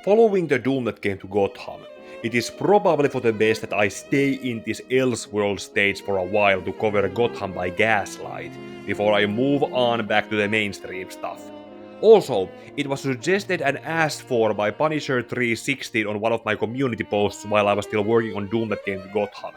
following the doom that came to Gotham, it is probably for the best that I stay in this Elseworlds stage for a while to cover Gotham by Gaslight, before I move on back to the mainstream stuff. Also, it was suggested and asked for by Punisher316 on one of my community posts while I was still working on Doom that came to Gotham.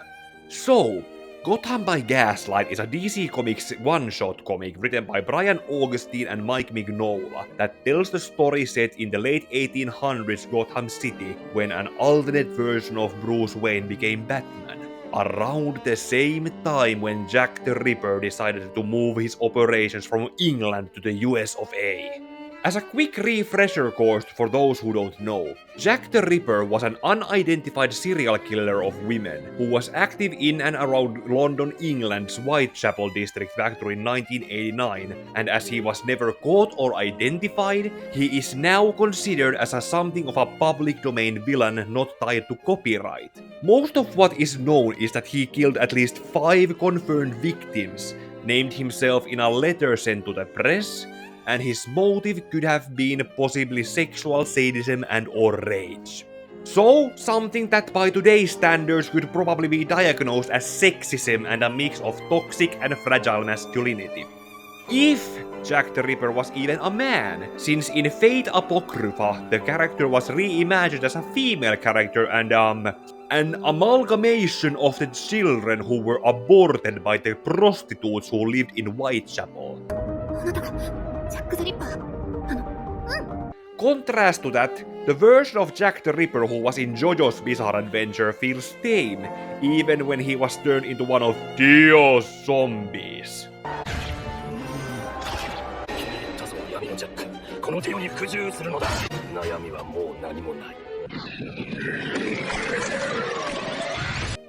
So, Gotham by Gaslight is a DC Comics one-shot comic written by Brian Augustine and Mike Mignola that tells the story set in the late 1800s Gotham City when an alternate version of Bruce Wayne became Batman, around the same time when Jack the Ripper decided to move his operations from England to the US of A. As a quick refresher course for those who don't know, Jack the Ripper was an unidentified serial killer of women who was active in and around London, England's Whitechapel district back during 1989, and as he was never caught or identified, he is now considered as something of a public domain villain not tied to copyright. Most of what is known is that he killed at least 5 confirmed victims, named himself in a letter sent to the press, and his motive could have been possibly sexual sadism and or rage. So, something that by today's standards could probably be diagnosed as sexism and a mix of toxic and fragile masculinity. If Jack the Ripper was even a man, since in Fate Apocrypha the character was reimagined as a female character and an amalgamation of the children who were aborted by the prostitutes who lived in Whitechapel. Contrast to that, the version of Jack the Ripper who was in JoJo's Bizarre Adventure feels tame, even when he was turned into one of Dio's zombies.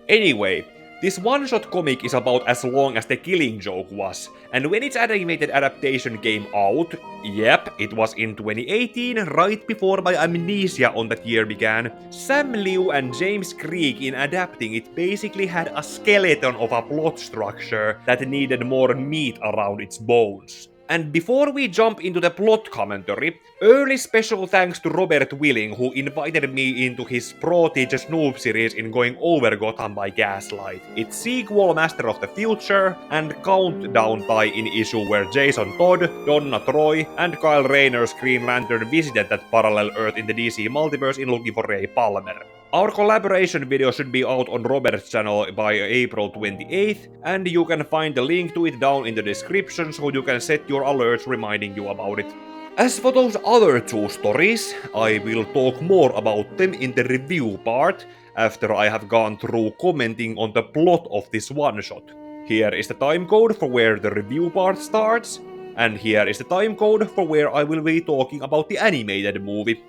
Anyway, this one-shot comic is about as long as The Killing Joke was, and when its animated adaptation came out, yep, it was in 2018, right before my amnesia on that year began, Sam Liu and James Creek in adapting it basically had a skeleton of a plot structure that needed more meat around its bones. And before we jump into the plot commentary, early special thanks to Robert Willing who invited me into his Pro Teacher Snoop series in going over Gotham by Gaslight, its sequel Master of the Future, and Countdown tie-in issue where Jason Todd, Donna Troy, and Kyle Rayner's Green Lantern visited that parallel Earth in the DC multiverse in looking for Ray Palmer. Our collaboration video should be out on Robert's channel by April 28th, and you can find the link to it down in the description so you can set your alerts reminding you about it. As for those other 2 stories, I will talk more about them in the review part, after I have gone through commenting on the plot of this one-shot. Here is the timecode for where the review part starts, and here is the timecode for where I will be talking about the animated movie.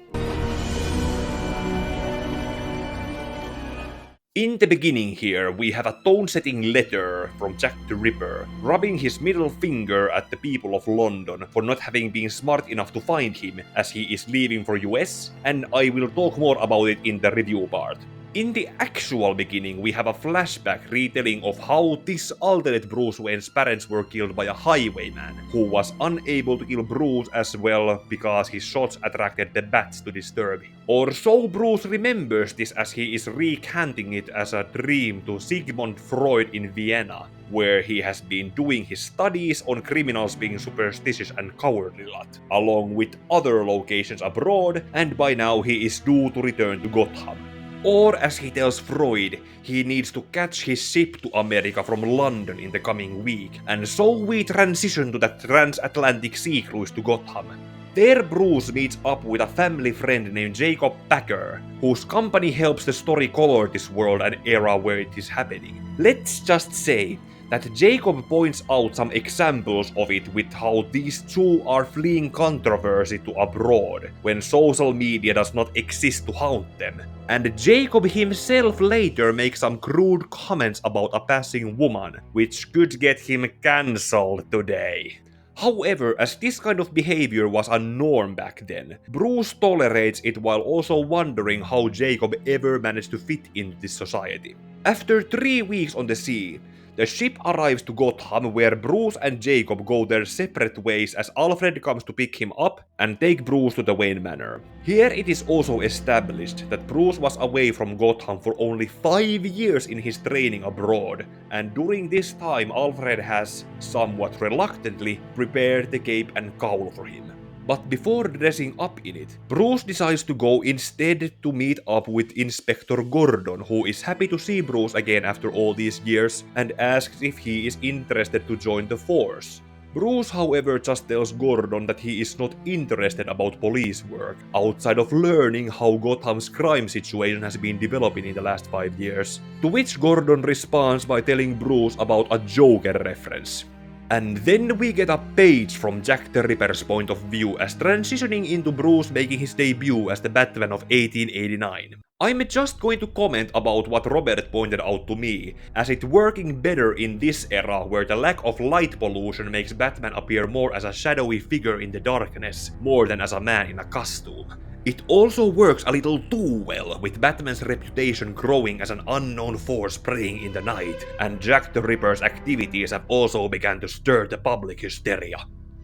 In the beginning here, we have a tone-setting letter from Jack the Ripper, rubbing his middle finger at the people of London for not having been smart enough to find him as he is leaving for US, and I will talk more about it in the review part. In the actual beginning, we have a flashback retelling of how this alternate Bruce Wayne's parents were killed by a highwayman, who was unable to kill Bruce as well because his shots attracted the bats to disturb him. Or so Bruce remembers this as he is recanting it as a dream to Sigmund Freud in Vienna, where he has been doing his studies on criminals being superstitious and cowardly lot, along with other locations abroad, and by now he is due to return to Gotham. Or, as he tells Freud, he needs to catch his ship to America from London in the coming week, and so we transition to that transatlantic sea cruise to Gotham. There Bruce meets up with a family friend named Jacob Packer, whose company helps the story color this world and era where it is happening. Let's just say that Jacob points out some examples of it with how these 2 are fleeing controversy to abroad, when social media does not exist to haunt them. And Jacob himself later makes some crude comments about a passing woman, which could get him cancelled today. However, as this kind of behavior was a norm back then, Bruce tolerates it while also wondering how Jacob ever managed to fit into this society. After 3 weeks on the sea, The ship arrives to Gotham where Bruce and Jacob go their separate ways as Alfred comes to pick him up and take Bruce to the Wayne Manor. Here it is also established that Bruce was away from Gotham for only 5 years in his training abroad, and during this time Alfred has, somewhat reluctantly, prepared the cape and cowl for him. But before dressing up in it, Bruce decides to go instead to meet up with Inspector Gordon, who is happy to see Bruce again after all these years and asks if he is interested to join the force. Bruce, however, just tells Gordon that he is not interested about police work, outside of learning how Gotham's crime situation has been developing in the last 5 years, to which Gordon responds by telling Bruce about a Joker reference. And then we get a page from Jack the Ripper's point of view as transitioning into Bruce making his debut as the Batman of 1889. I'm just going to comment about what Robert pointed out to me, as it working better in this era where the lack of light pollution makes Batman appear more as a shadowy figure in the darkness, more than as a man in a costume. It also works a little too well, with Batman's reputation growing as an unknown force preying in the night, and Jack the Ripper's activities have also begun to stir the public hysteria.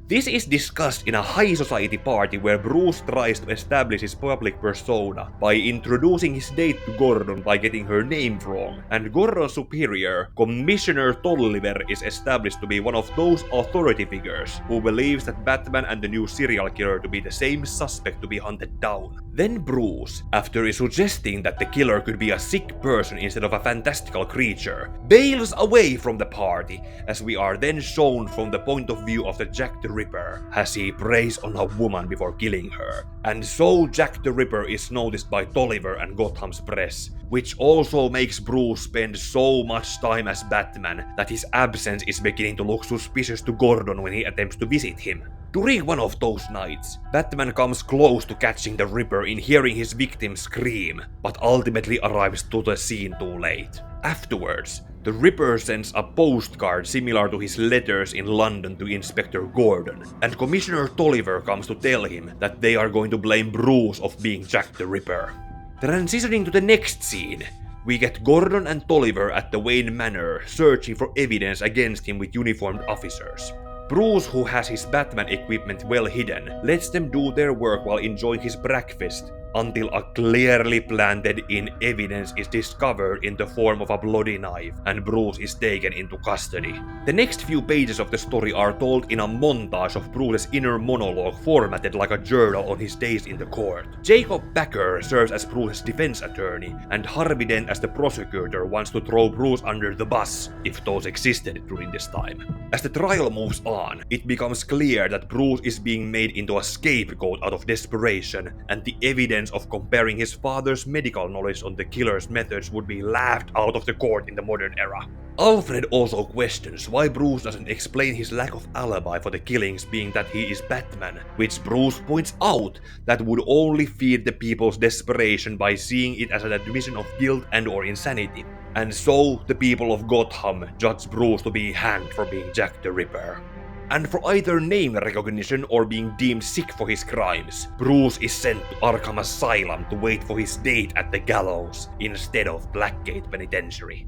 This is discussed in a high society party where Bruce tries to establish his public persona by introducing his date to Gordon by getting her name wrong, and Gordon's superior, Commissioner Tolliver, is established to be one of those authority figures who believes that Batman and the new serial killer to be the same suspect to be hunted down. Then Bruce, after suggesting that the killer could be a sick person instead of a fantastical creature, bails away from the party, as we are then shown from the point of view of the Jack the Ripper, as he preys on a woman before killing her. And so Jack the Ripper is noticed by Tolliver and Gotham's press, which also makes Bruce spend so much time as Batman that his absence is beginning to look suspicious to Gordon when he attempts to visit him. During one of those nights, Batman comes close to catching the Ripper in hearing his victim scream, but ultimately arrives to the scene too late. Afterwards, the Ripper sends a postcard similar to his letters in London to Inspector Gordon, and Commissioner Tolliver comes to tell him that they are going to blame Bruce of being Jack the Ripper. Transitioning to the next scene, we get Gordon and Tolliver at the Wayne Manor searching for evidence against him with uniformed officers. Bruce, who has his Batman equipment well hidden, lets them do their work while enjoying his breakfast, until a clearly planted in evidence is discovered in the form of a bloody knife, and Bruce is taken into custody. The next few pages of the story are told in a montage of Bruce's inner monologue formatted like a journal on his days in the court. Jacob Backer serves as Bruce's defense attorney, and Harvey Dent as the prosecutor wants to throw Bruce under the bus, if those existed during this time. As the trial moves on, it becomes clear that Bruce is being made into a scapegoat out of desperation, and the evidence of comparing his father's medical knowledge on the killer's methods would be laughed out of the court in the modern era. Alfred also questions why Bruce doesn't explain his lack of alibi for the killings being that he is Batman, which Bruce points out that would only feed the people's desperation by seeing it as an admission of guilt and or insanity. And so the people of Gotham judge Bruce to be hanged for being Jack the Ripper. And for either name recognition or being deemed sick for his crimes, Bruce is sent to Arkham Asylum to wait for his date at the gallows, instead of Blackgate Penitentiary.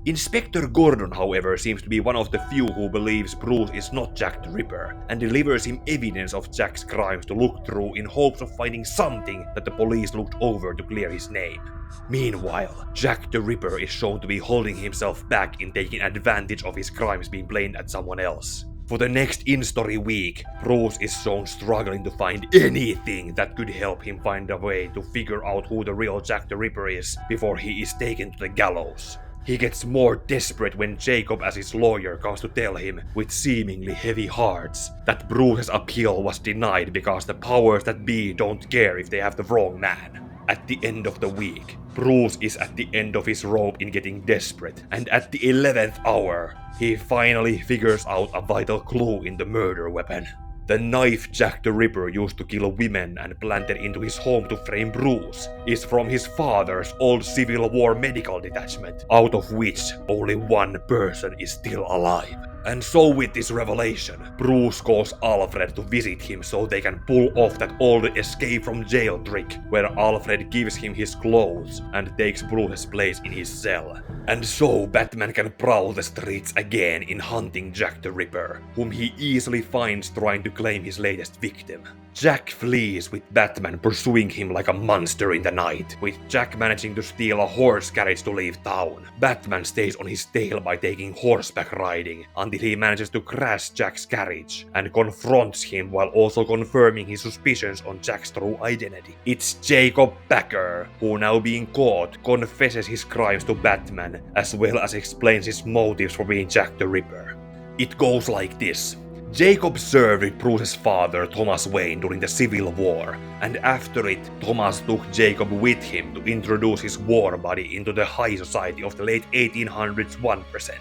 Inspector Gordon, however, seems to be one of the few who believes Bruce is not Jack the Ripper, and delivers him evidence of Jack's crimes to look through in hopes of finding something that the police looked over to clear his name. Meanwhile, Jack the Ripper is shown to be holding himself back in taking advantage of his crimes being blamed at someone else. For the next in-story week, Bruce is shown struggling to find anything that could help him find a way to figure out who the real Jack the Ripper is before he is taken to the gallows. He gets more desperate when Jacob as his lawyer comes to tell him, with seemingly heavy hearts, that Bruce's appeal was denied because the powers that be don't care if they have the wrong man. At the end of the week, Bruce is at the end of his rope in getting desperate, and at the 11th hour, he finally figures out a vital clue in the murder weapon. The knife Jack the Ripper used to kill women and planted into his home to frame Bruce is from his father's old Civil War medical detachment, out of which only one person is still alive. And so with this revelation, Bruce calls Alfred to visit him so they can pull off that old escape from jail trick, where Alfred gives him his clothes and takes Bruce's place in his cell. And so Batman can prowl the streets again in hunting Jack the Ripper, whom he easily finds trying to claim his latest victim. Jack flees with Batman pursuing him like a monster in the night, with Jack managing to steal a horse carriage to leave town. Batman stays on his tail by taking horseback riding until he manages to crash Jack's carriage and confronts him while also confirming his suspicions on Jack's true identity. It's Jacob Packer, who now being caught confesses his crimes to Batman as well as explains his motives for being Jack the Ripper. It goes like this. Jacob served with Bruce's father, Thomas Wayne, during the Civil War, and after it, Thomas took Jacob with him to introduce his war buddy into the high society of the late 1800s 1%.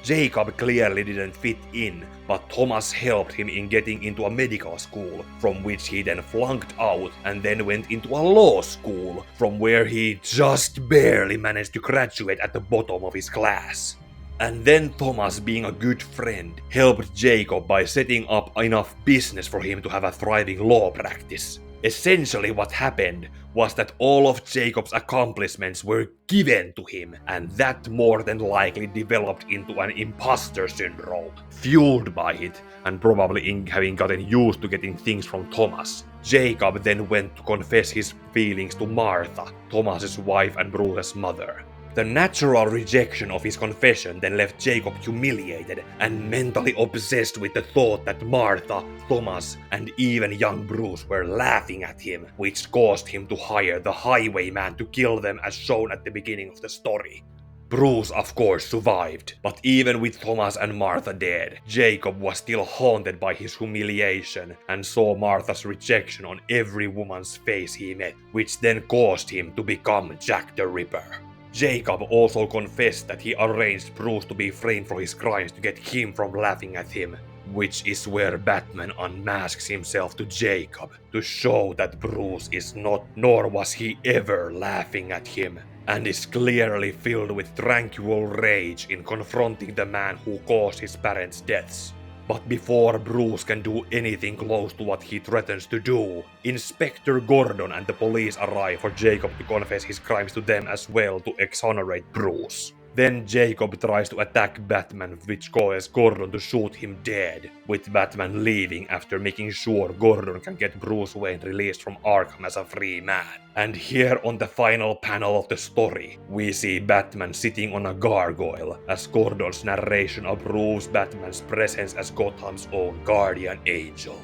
Jacob clearly didn't fit in, but Thomas helped him in getting into a medical school, from which he then flunked out and then went into a law school, from where he just barely managed to graduate at the bottom of his class. And then Thomas, being a good friend, helped Jacob by setting up enough business for him to have a thriving law practice. Essentially what happened was that all of Jacob's accomplishments were given to him, and that more than likely developed into an imposter syndrome. Fueled by it, and probably in having gotten used to getting things from Thomas, Jacob then went to confess his feelings to Martha, Thomas's wife and Bruce's mother. The natural rejection of his confession then left Jacob humiliated and mentally obsessed with the thought that Martha, Thomas, and even young Bruce were laughing at him, which caused him to hire the Highwayman to kill them as shown at the beginning of the story. Bruce of course survived, but even with Thomas and Martha dead, Jacob was still haunted by his humiliation and saw Martha's rejection on every woman's face he met, which then caused him to become Jack the Ripper. Jacob also confessed that he arranged Bruce to be framed for his crimes to get him from laughing at him, which is where Batman unmasks himself to Jacob to show that Bruce is not, nor was he ever laughing at him, and is clearly filled with tranquil rage in confronting the man who caused his parents' deaths. But before Bruce can do anything close to what he threatens to do, Inspector Gordon and the police arrive for Jacob to confess his crimes to them as well to exonerate Bruce. Then Jacob tries to attack Batman, which causes Gordon to shoot him dead, with Batman leaving after making sure Gordon can get Bruce Wayne released from Arkham as a free man. And here on the final panel of the story, we see Batman sitting on a gargoyle, as Gordon's narration approves Batman's presence as Gotham's own guardian angel.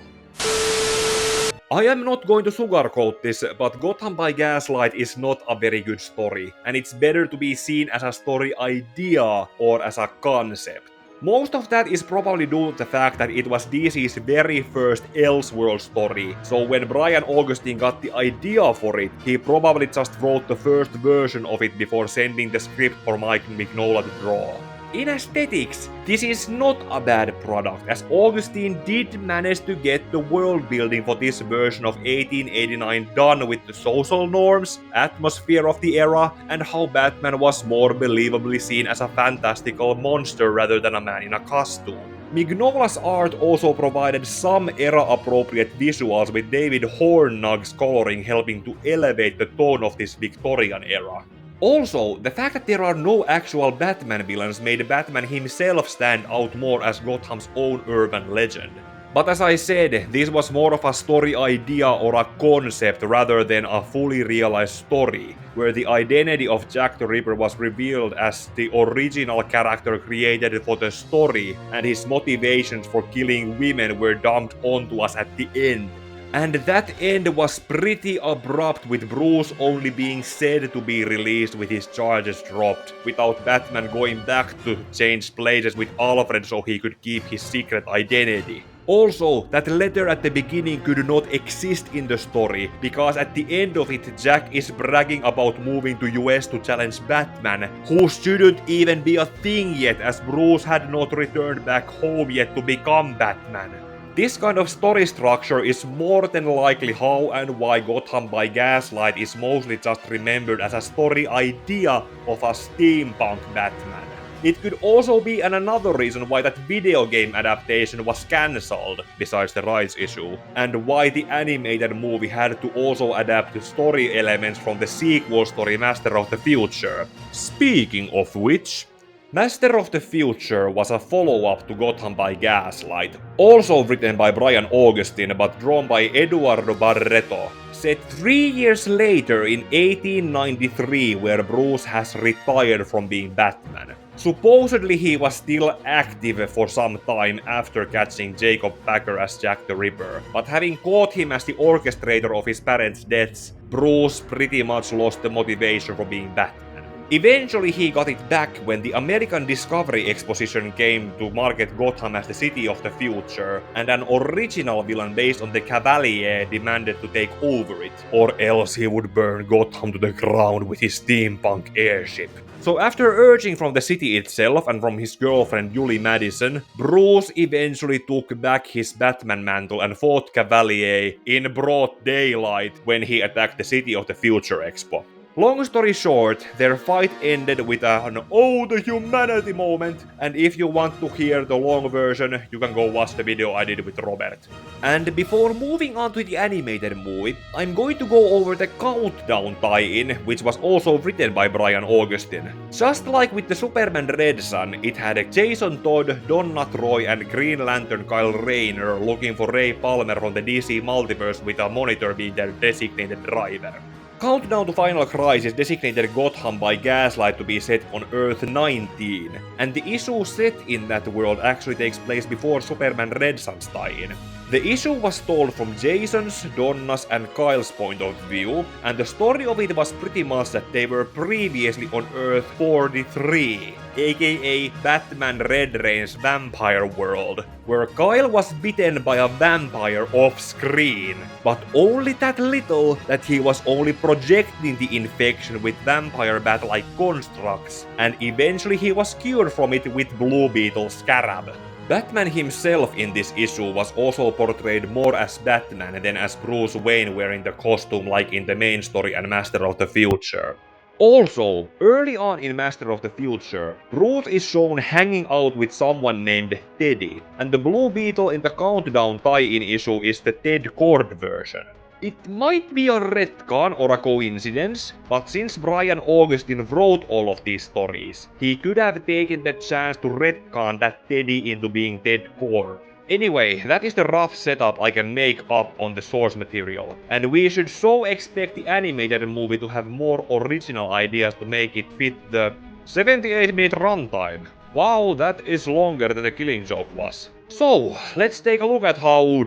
I am not going to sugarcoat this, but Gotham by Gaslight is not a very good story, and it's better to be seen as a story idea or as a concept. Most of that is probably due to the fact that it was DC's very first Elseworlds story, so when Brian Augustine got the idea for it, he probably just wrote the first version of it before sending the script for Mike Mignola to draw. In aesthetics, this is not a bad product, as Augustine did manage to get the world building for this version of 1889 done with the social norms, atmosphere of the era, and how Batman was more believably seen as a fantastical monster rather than a man in a costume. Mignola's art also provided some era-appropriate visuals, with David Hornung's coloring helping to elevate the tone of this Victorian era. Also, the fact that there are no actual Batman villains made Batman himself stand out more as Gotham's own urban legend. But as I said, this was more of a story idea or a concept rather than a fully realized story, where the identity of Jack the Ripper was revealed as the original character created for the story, and his motivations for killing women were dumped onto us at the end. And that end was pretty abrupt, with Bruce only being said to be released with his charges dropped, without Batman going back to change places with Alfred so he could keep his secret identity. Also, that letter at the beginning could not exist in the story, because at the end of it, Jack is bragging about moving to US to challenge Batman, who shouldn't even be a thing yet, as Bruce had not returned back home yet to become Batman. This kind of story structure is more than likely how and why Gotham by Gaslight is mostly just remembered as a story idea of a steampunk Batman. It could also be another reason why that video game adaptation was cancelled, besides the rights issue, and why the animated movie had to also adapt the story elements from the sequel story Master of the Future. Speaking of which, Master of the Future was a follow-up to Gotham by Gaslight, also written by Brian Augustine but drawn by Eduardo Barreto, set 3 years later in 1893 where Bruce has retired from being Batman. Supposedly he was still active for some time after catching Jacob Packer as Jack the Ripper, but having caught him as the orchestrator of his parents' deaths, Bruce pretty much lost the motivation for being Batman. Eventually he got it back when the American Discovery Exposition came to market Gotham as the city of the future, and an original villain based on the Cavalier demanded to take over it, or else he would burn Gotham to the ground with his steampunk airship. So after urging from the city itself and from his girlfriend Julie Madison, Bruce eventually took back his Batman mantle and fought Cavalier in broad daylight when he attacked the City of the Future Expo. Long story short, their fight ended with an "Oh, the humanity" moment, and if you want to hear the long version, you can go watch the video I did with Robert. And before moving on to the animated movie, I'm going to go over the Countdown tie-in, which was also written by Brian Augustine. Just like with the Superman Red Son, it had Jason Todd, Donna Troy, and Green Lantern Kyle Rayner looking for Ray Palmer from the DC multiverse with a monitor being their designated driver. Countdown to Final Crisis designated Gotham by Gaslight to be set on Earth 19, and the issue set in that world actually takes place before Superman Red Son's tie-in. The issue was told from Jason's, Donna's, and Kyle's point of view, and the story of it was pretty much that they were previously on Earth 43, aka Batman Red Reign's vampire world, where Kyle was bitten by a vampire off-screen, but only that little that he was only projecting the infection with vampire bat-like constructs, and eventually he was cured from it with Blue Beetle's scarab. Batman himself in this issue was also portrayed more as Batman than as Bruce Wayne wearing the costume like in the main story and Master of the Future. Also, early on in Master of the Future, Bruce is shown hanging out with someone named Teddy, and the Blue Beetle in the Countdown tie-in issue is the Ted Kord version. It might be a retcon or a coincidence, but since Brian Augustine wrote all of these stories, he could have taken the chance to retcon that Teddy into being Ted Kord. Anyway, that is the rough setup I can make up on the source material, and we should so expect the animated movie to have more original ideas to make it fit the 78-minute runtime. Wow, that is longer than the Killing Joke was. So, let's take a look at how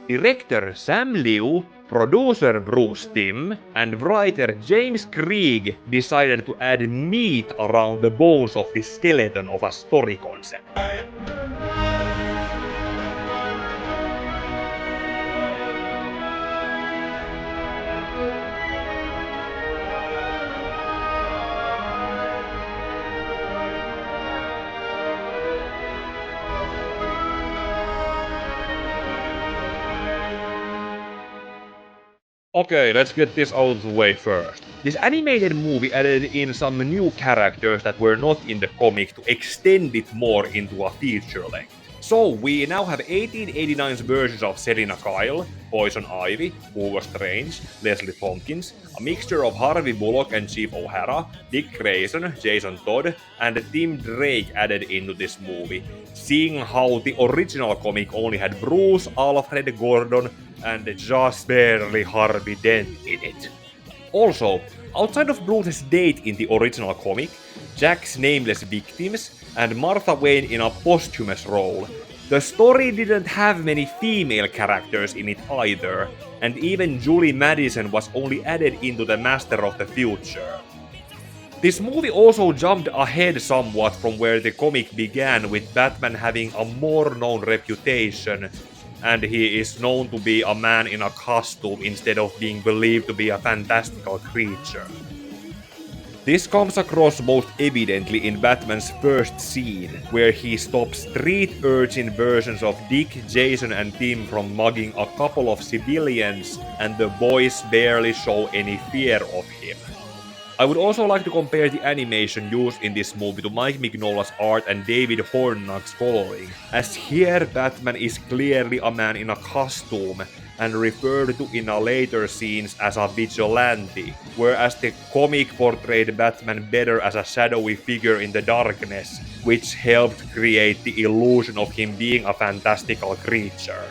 director Sam Liu, producer Bruce Timm, and writer James Krieg decided to add meat around the bones of the skeleton of a story concept. Okay, let's get this out of the way first. This animated movie added in some new characters that were not in the comic to extend it more into a feature length. So we now have 1889's versions of Selina Kyle, Poison Ivy, Hugo Strange, Leslie Tompkins, a mixture of Harvey Bullock and Chief O'Hara, Dick Grayson, Jason Todd, and Tim Drake added into this movie, seeing how the original comic only had Bruce, Alfred, Gordon, and just barely Harvey Dent in it. Also, outside of Bruce's date in the original comic, Jack's nameless victims, and Martha Wayne in a posthumous role, the story didn't have many female characters in it either, and even Julie Madison was only added into the Master of the Future. This movie also jumped ahead somewhat from where the comic began, with Batman having a more known reputation, and he is known to be a man in a costume instead of being believed to be a fantastical creature. This comes across most evidently in Batman's first scene, where he stops street urchin versions of Dick, Jason, and Tim from mugging a couple of civilians, and the boys barely show any fear of him. I would also like to compare the animation used in this movie to Mike Mignola's art and David Hornak's coloring, as here Batman is clearly a man in a costume and referred to in a later scenes as a vigilante, whereas the comic portrayed Batman better as a shadowy figure in the darkness, which helped create the illusion of him being a fantastical creature.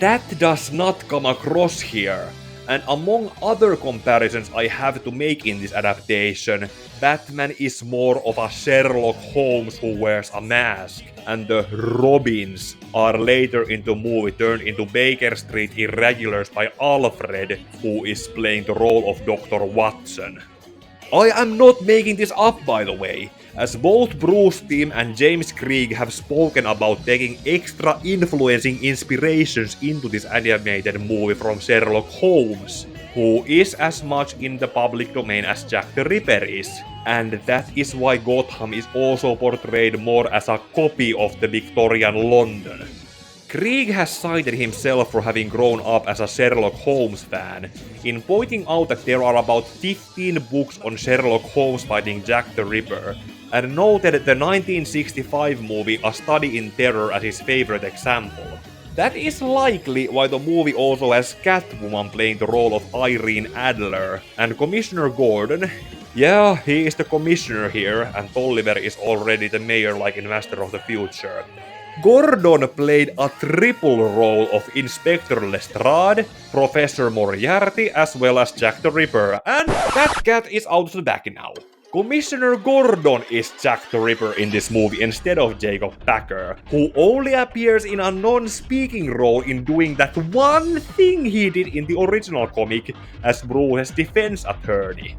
That does not come across here, and among other comparisons I have to make in this adaptation, Batman is more of a Sherlock Holmes who wears a mask, and the Robins are later in the movie turned into Baker Street irregulars by Alfred, who is playing the role of Dr. Watson. I am not making this up, by the way, as both Bruce Timm and James Krieg have spoken about taking extra influencing inspirations into this animated movie from Sherlock Holmes, who is as much in the public domain as Jack the Ripper is, and that is why Gotham is also portrayed more as a copy of the Victorian London. Krieg has cited himself for having grown up as a Sherlock Holmes fan, in pointing out that there are about 15 books on Sherlock Holmes fighting Jack the Ripper, and noted the 1965 movie A Study in Terror as his favorite example. That is likely why the movie also has Catwoman playing the role of Irene Adler, and Commissioner Gordon, yeah, he is the commissioner here, and Tolliver is already the mayor like in Master of the Future. Gordon played a triple role of Inspector Lestrade, Professor Moriarty, as well as Jack the Ripper, and that cat is out the back now. Commissioner Gordon is Jack the Ripper in this movie instead of Jacob Packer, who only appears in a non-speaking role in doing that one thing he did in the original comic as Bruce's defense attorney.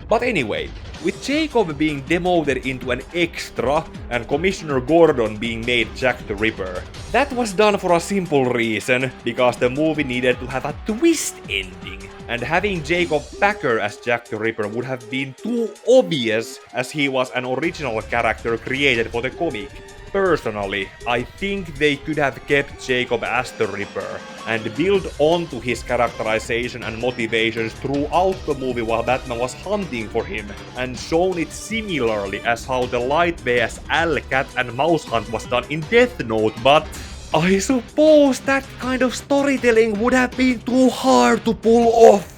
But anyway, with Jacob being demoted into an extra and Commissioner Gordon being made Jack the Ripper, that was done for a simple reason, because the movie needed to have a twist ending, and having Jacob Packer as Jack the Ripper would have been too obvious as he was an original character created for the comic. Personally, I think they could have kept Jacob as the Ripper and build onto his characterization and motivations throughout the movie while Batman was hunting for him, and shown it similarly as how the Light Bear's Al, Cat and Mouse hunt was done in Death Note, but I suppose that kind of storytelling would have been too hard to pull off.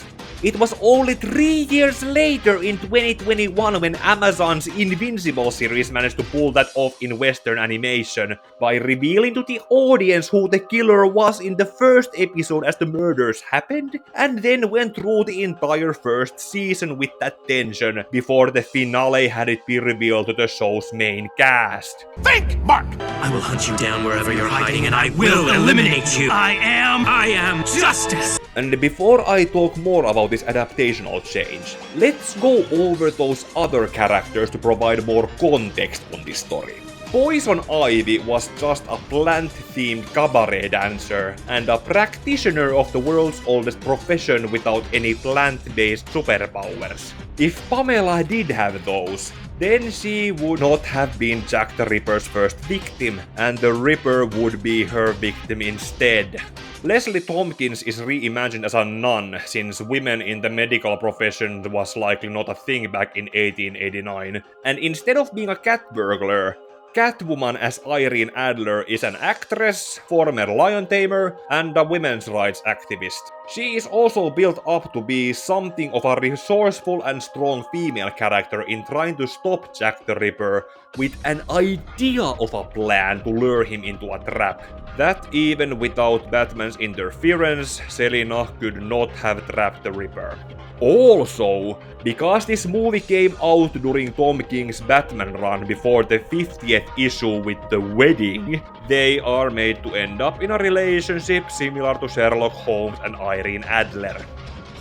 It was only 3 years later in 2021 when Amazon's Invincible series managed to pull that off in Western animation by revealing to the audience who the killer was in the first episode as the murders happened, and then went through the entire first season with that tension before the finale had it be revealed to the show's main cast. Think, Mark! I will hunt you down wherever you're hiding and I will eliminate you! I am justice! And before I talk more about this adaptational change, let's go over those other characters to provide more context on this story. Poison Ivy was just a plant-themed cabaret dancer and a practitioner of the world's oldest profession without any plant-based superpowers. If Pamela did have those, then she would not have been Jack the Ripper's first victim, and the Ripper would be her victim instead. Leslie Tompkins is reimagined as a nun, since women in the medical profession was likely not a thing back in 1889, and instead of being a cat burglar, Catwoman as Irene Adler is an actress, former lion tamer, and a women's rights activist. She is also built up to be something of a resourceful and strong female character in trying to stop Jack the Ripper with an idea of a plan to lure him into a trap. That even without Batman's interference, Selina could not have trapped the Ripper. Also, because this movie came out during Tom King's Batman run before the 50th issue with The Wedding, they are made to end up in a relationship similar to Sherlock Holmes and Irene Adler.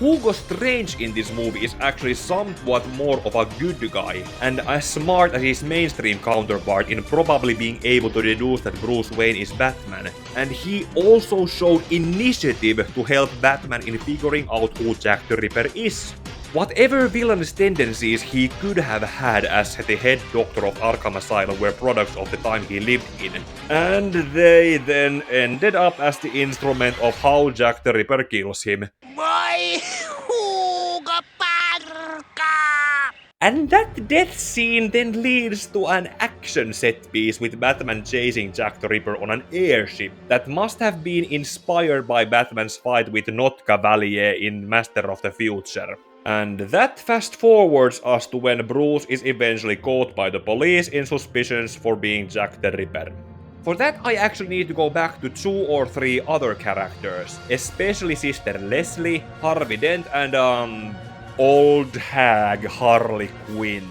Hugo Strange in this movie is actually somewhat more of a good guy, and as smart as his mainstream counterpart in probably being able to deduce that Bruce Wayne is Batman, and he also showed initiative to help Batman in figuring out who Jack the Ripper is. Whatever villainous tendencies he could have had as the head doctor of Arkham Asylum were products of the time he lived in, and they then ended up as the instrument of how Jack the Ripper kills him. And that death scene then leads to an action set piece with Batman chasing Jack the Ripper on an airship that must have been inspired by Batman's fight with Not Cavalier in Master of the Future. And that fast forwards us to when Bruce is eventually caught by the police in suspicions for being Jack the Ripper. For that, I actually need to go back to 2 or 3 other characters, especially Sister Leslie, Harvey Dent, and old hag Harley Quinn.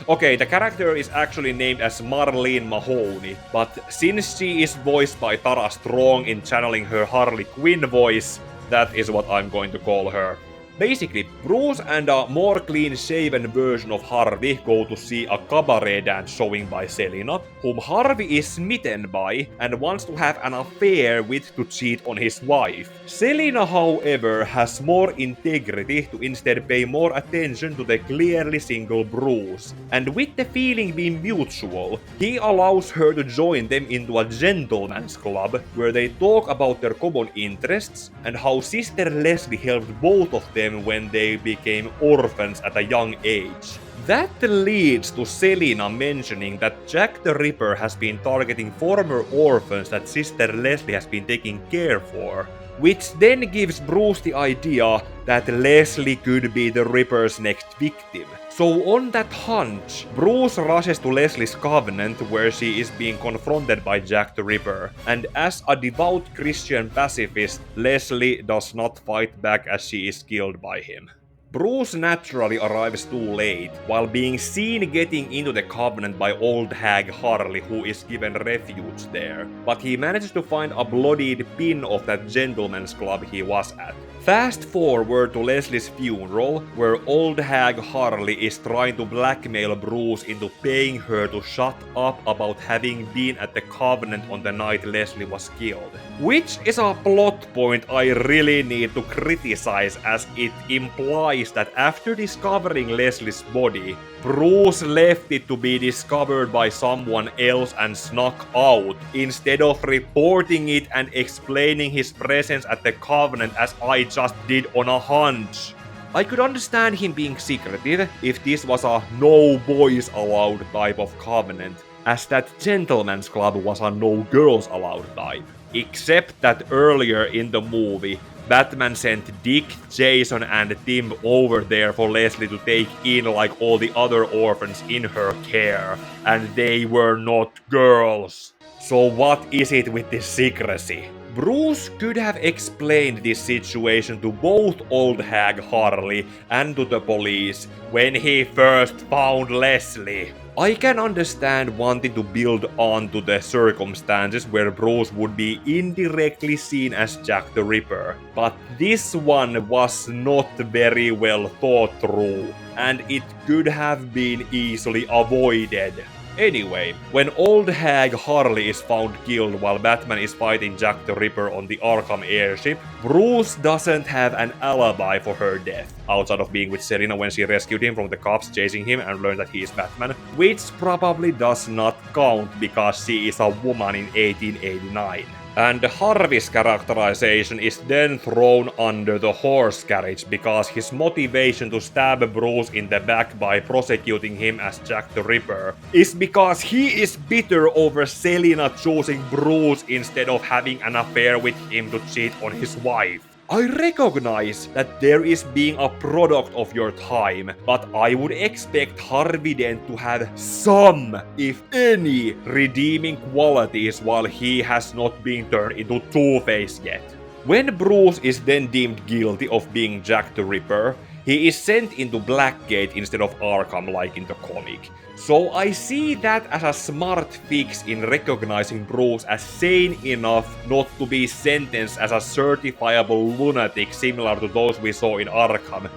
Okay, the character is actually named as Marlene Mahoney, but since she is voiced by Tara Strong in channeling her Harley Quinn voice, that is what I'm going to call her. Basically, Bruce and a more clean-shaven version of Harvey go to see a cabaret dance showing by Selina, whom Harvey is smitten by and wants to have an affair with to cheat on his wife. Selina, however, has more integrity to instead pay more attention to the clearly single Bruce, and with the feeling being mutual, he allows her to join them into a gentleman's club where they talk about their common interests and how Sister Leslie helped both of them when they became orphans at a young age. That leads to Selina mentioning that Jack the Ripper has been targeting former orphans that Sister Leslie has been taking care for, which then gives Bruce the idea that Leslie could be the Ripper's next victim. So on that hunch, Bruce rushes to Leslie's covenant where she is being confronted by Jack the Ripper, and as a devout Christian pacifist, Leslie does not fight back as she is killed by him. Bruce naturally arrives too late, while being seen getting into the Covenant by old hag Harley, who is given refuge there, but he manages to find a bloodied pin of that gentleman's club he was at. Fast forward to Leslie's funeral, where old hag Harley is trying to blackmail Bruce into paying her to shut up about having been at the Covenant on the night Leslie was killed. Which is a plot point I really need to criticize, as it implies that after discovering Leslie's body, Bruce left it to be discovered by someone else and snuck out, instead of reporting it and explaining his presence at the Covenant as I just did on a hunch. I could understand him being secretive if this was a no boys allowed type of Covenant, as that gentleman's club was a no girls allowed type. Except that earlier in the movie, Batman sent Dick, Jason, and Tim over there for Leslie to take in like all the other orphans in her care, and they were not girls. So what is it with this secrecy? Bruce could have explained this situation to both old hag Harley and to the police when he first found Leslie. I can understand wanting to build on to the circumstances where Bruce would be indirectly seen as Jack the Ripper, but this one was not very well thought through, and it could have been easily avoided. Anyway, when old hag Harley is found killed while Batman is fighting Jack the Ripper on the Arkham airship, Bruce doesn't have an alibi for her death, outside of being with Selina when she rescued him from the cops chasing him and learned that he is Batman, which probably does not count because she is a woman in 1889. And Harvey's characterization is then thrown under the horse carriage because his motivation to stab Bruce in the back by prosecuting him as Jack the Ripper is because he is bitter over Selina choosing Bruce instead of having an affair with him to cheat on his wife. I recognize that there is being a product of your time, but I would expect Harvey Dent to have some, if any, redeeming qualities while he has not been turned into Two-Face yet. When Bruce is then deemed guilty of being Jack the Ripper, he is sent into Blackgate instead of Arkham like in the comic. So I see that as a smart fix in recognizing Bruce as sane enough not to be sentenced as a certifiable lunatic similar to those we saw in Arkham.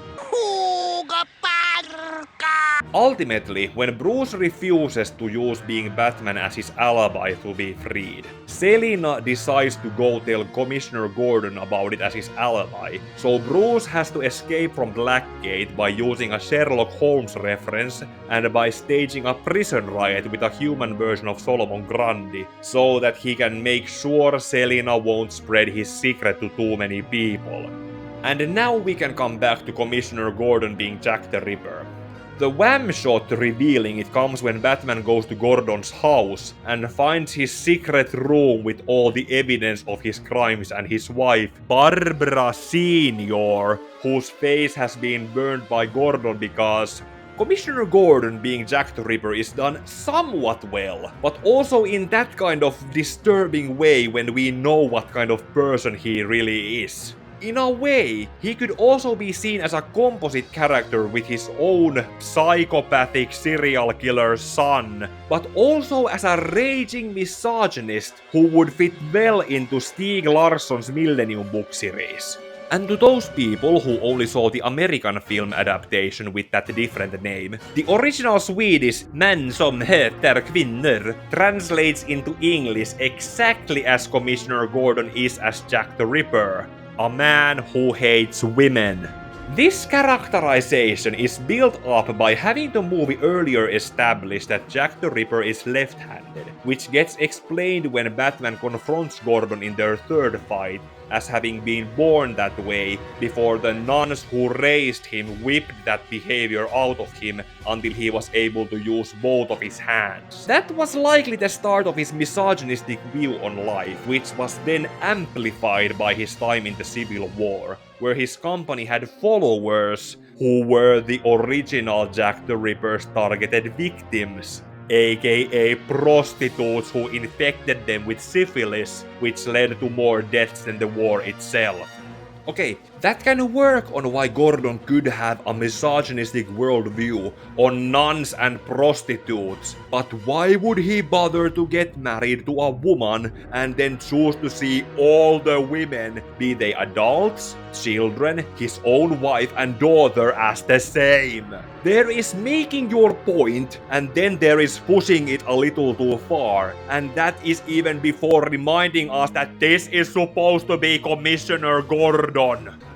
Ultimately, when Bruce refuses to use being Batman as his alibi to be freed, Selina decides to go tell Commissioner Gordon about it as his alibi, so Bruce has to escape from Blackgate by using a Sherlock Holmes reference and by staging a prison riot with a human version of Solomon Grundy, so that he can make sure Selina won't spread his secret to too many people. And now we can come back to Commissioner Gordon being Jack the Ripper. The wham shot revealing it comes when Batman goes to Gordon's house and finds his secret room with all the evidence of his crimes and his wife, Barbara Senior, whose face has been burned by Gordon because Commissioner Gordon being Jack the Ripper is done somewhat well, but also in that kind of disturbing way when we know what kind of person he really is. In a way, he could also be seen as a composite character with his own psychopathic serial killer son, but also as a raging misogynist who would fit well into Stieg Larsson's Millennium book series. And to those people who only saw the American film adaptation with that different name, the original Swedish Man som heter kvinnor translates into English exactly as Commissioner Gordon is as Jack the Ripper. A man who hates women. This characterization is built up by having the movie earlier establish that Jack the Ripper is left-handed, which gets explained when Batman confronts Gordon in their third fight as having been born that way before the nuns who raised him whipped that behavior out of him until he was able to use both of his hands. That was likely the start of his misogynistic view on life, which was then amplified by his time in the Civil War, where his company had followers who were the original Jack the Ripper's targeted victims, aka prostitutes who infected them with syphilis, which led to more deaths than the war itself. Okay, that can work on why Gordon could have a misogynistic worldview on nuns and prostitutes, but why would he bother to get married to a woman and then choose to see all the women, be they adults, children, his own wife and daughter, as the same? There is making your point, and then there is pushing it a little too far, and that is even before reminding us that this is supposed to be Commissioner Gordon.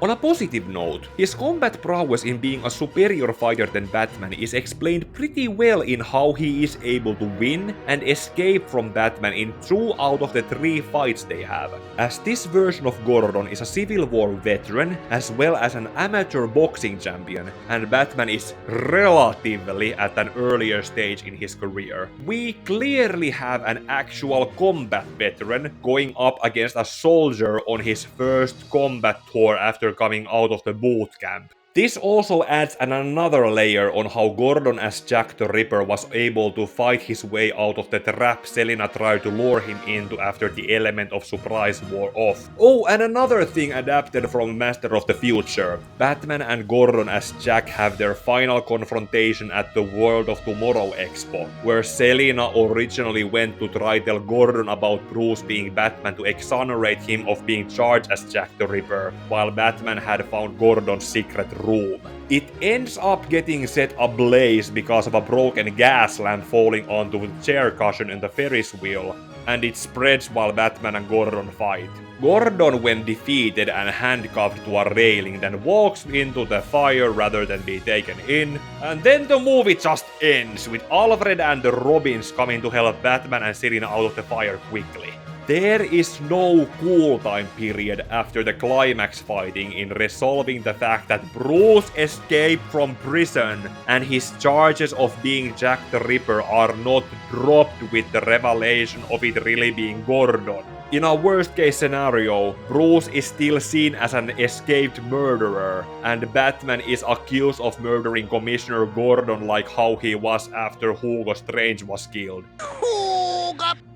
On a positive note, his combat prowess in being a superior fighter than Batman is explained pretty well in how he is able to win and escape from Batman in 2 out of the 3 fights they have, as this version of Gordon is a Civil War veteran as well as an amateur boxing champion, and Batman is relatively at an earlier stage in his career. We clearly have an actual combat veteran going up against a soldier on his first combat tour after coming out of the boot camp. This also adds another layer on how Gordon as Jack the Ripper was able to fight his way out of the trap Selina tried to lure him into after the element of surprise wore off. Oh, and another thing adapted from Master of the Future. Batman and Gordon as Jack have their final confrontation at the World of Tomorrow Expo, where Selina originally went to try tell Gordon about Bruce being Batman to exonerate him of being charged as Jack the Ripper, while Batman had found Gordon's secret room. It ends up getting set ablaze because of a broken gas lamp falling onto the chair cushion in the Ferris wheel, and it spreads while Batman and Gordon fight. Gordon, when defeated and handcuffed to a railing, then walks into the fire rather than be taken in, and then the movie just ends with Alfred and the Robins coming to help Batman and Selina out of the fire quickly. There is no cool time period after the climax fighting in resolving the fact that Bruce escaped from prison and his charges of being Jack the Ripper are not dropped with the revelation of it really being Gordon. In a worst case scenario, Bruce is still seen as an escaped murderer, and Batman is accused of murdering Commissioner Gordon like how he was after Hugo Strange was killed.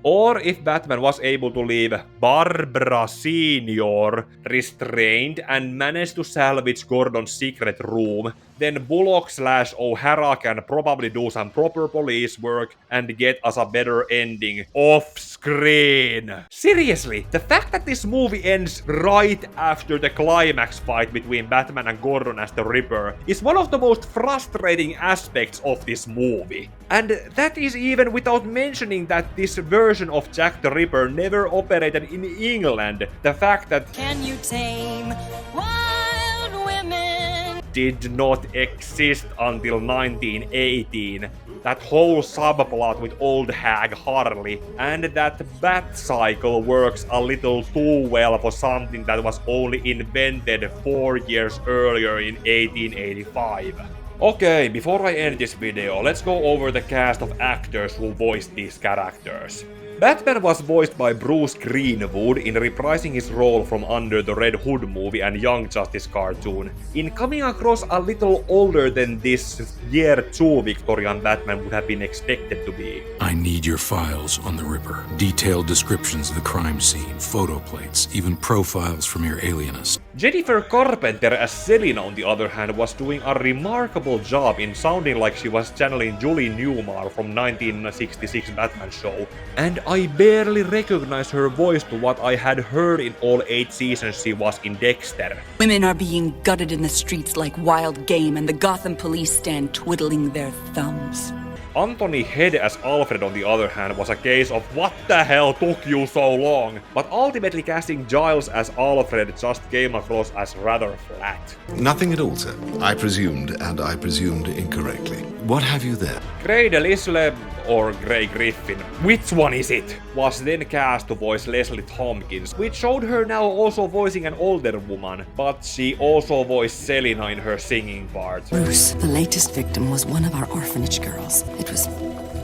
Or if Batman was able to leave Barbara Senior restrained and managed to salvage Gordon's secret room, then Bullock/O'Hara can probably do some proper police work and get us a better ending off-screen. Seriously, the fact that this movie ends right after the climax fight between Batman and Gordon as the Ripper is one of the most frustrating aspects of this movie. And that is even without mentioning that this version of Jack the Ripper never operated in England. The fact that Can you tame wild women? Did not exist until 1918. That whole subplot with old hag Harley, and that bat cycle works a little too well for something that was only invented 4 years earlier in 1885. Okay, before I end this video, let's go over the cast of actors who voiced these characters. Batman was voiced by Bruce Greenwood in reprising his role from Under the Red Hood movie and Young Justice cartoon, in coming across a little older than this year 2 Victorian Batman would have been expected to be. I need your files on the Ripper. Detailed descriptions of the crime scene, photo plates, even profiles from your alienist. Jennifer Carpenter as Selina, on the other hand, was doing a remarkable job in sounding like she was channeling Julie Newmar from 1966 Batman show, and I barely recognized her voice to what I had heard in all 8 seasons she was in Dexter. Women are being gutted in the streets like wild game, and the Gotham police stand twiddling their thumbs. Anthony Head as Alfred, on the other hand, was a case of what the hell took you so long? But ultimately casting Giles as Alfred just came across as rather flat. Nothing at all, sir. I presumed, and I presumed incorrectly. What have you there? Grey Delisle, or Grey Griffin, which one is it? Was then cast to voice Leslie Tompkins, which showed her now also voicing an older woman, but she also voiced Selina in her singing part. Bruce, the latest victim was one of our orphanage girls. It was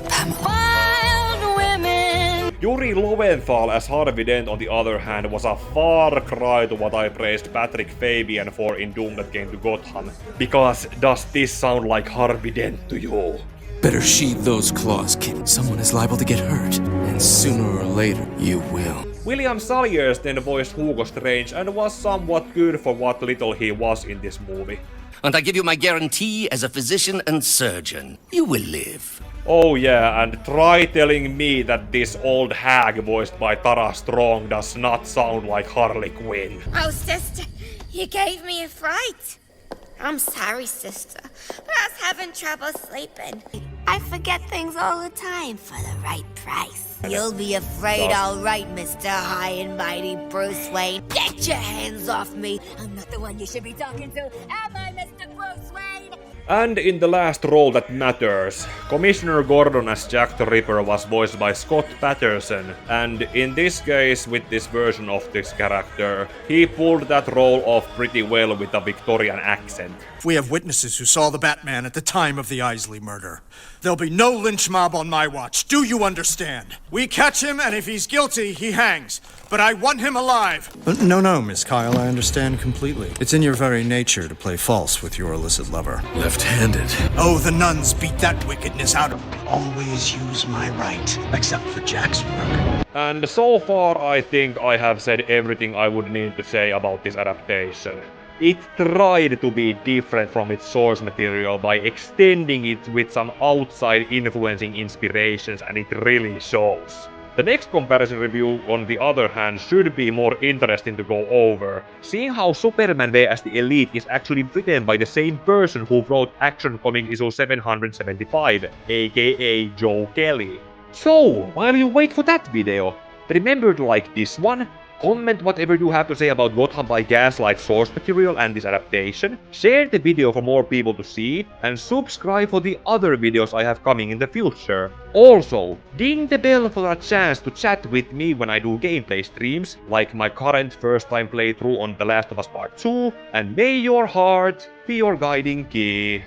Pamela. Wild women. Yuri Lowenthal as Harvey Dent, on the other hand, was a far cry to what I praised Patrick Fabian for in Doom That Came to Gotham. Because does this sound like Harvey Dent to you? Better sheathe those claws, kid. Someone is liable to get hurt. And sooner or later, you will. William Salyers then voiced Hugo Strange and was somewhat good for what little he was in this movie. And I give you my guarantee as a physician and surgeon, you will live. Oh yeah, and try telling me that this old hag voiced by Tara Strong does not sound like Harley Quinn. Oh, sister, you gave me a fright. I'm sorry, sister, but I was having trouble sleeping. I forget things all the time for the right price. You'll be afraid, all right, Mr. High and Mighty Bruce Wayne. Get your hands off me. I'm not the one you should be talking to, am I, Mr. Bruce Wayne? And in the last role that matters, Commissioner Gordon as Jack the Ripper was voiced by Scott Patterson, and in this case, with this version of this character, he pulled that role off pretty well with a Victorian accent. We have witnesses who saw the Batman at the time of the Isley murder. There'll be no lynch mob on my watch. Do you understand? We catch him, and if he's guilty, he hangs. But I want him alive. No, Miss Kyle, I understand completely. It's in your very nature to play false with your illicit lover. Left-handed. Oh, the nuns beat that wickedness out of me. Always use my right, except for Jack's work. And so far, I think I have said everything I would need to say about this adaptation. It tried to be different from its source material by extending it with some outside influencing inspirations, and it really shows. The next comparison review, on the other hand, should be more interesting to go over, seeing how Superman vs the Elite is actually written by the same person who wrote Action Comics issue 775, aka Joe Kelly. So, while you wait for that video, remember to like this one, comment whatever you have to say about Gotham by Gaslight source material and this adaptation, share the video for more people to see, and subscribe for the other videos I have coming in the future. Also, ding the bell for a chance to chat with me when I do gameplay streams, like my current first time playthrough on The Last of Us Part 2, and may your heart be your guiding key.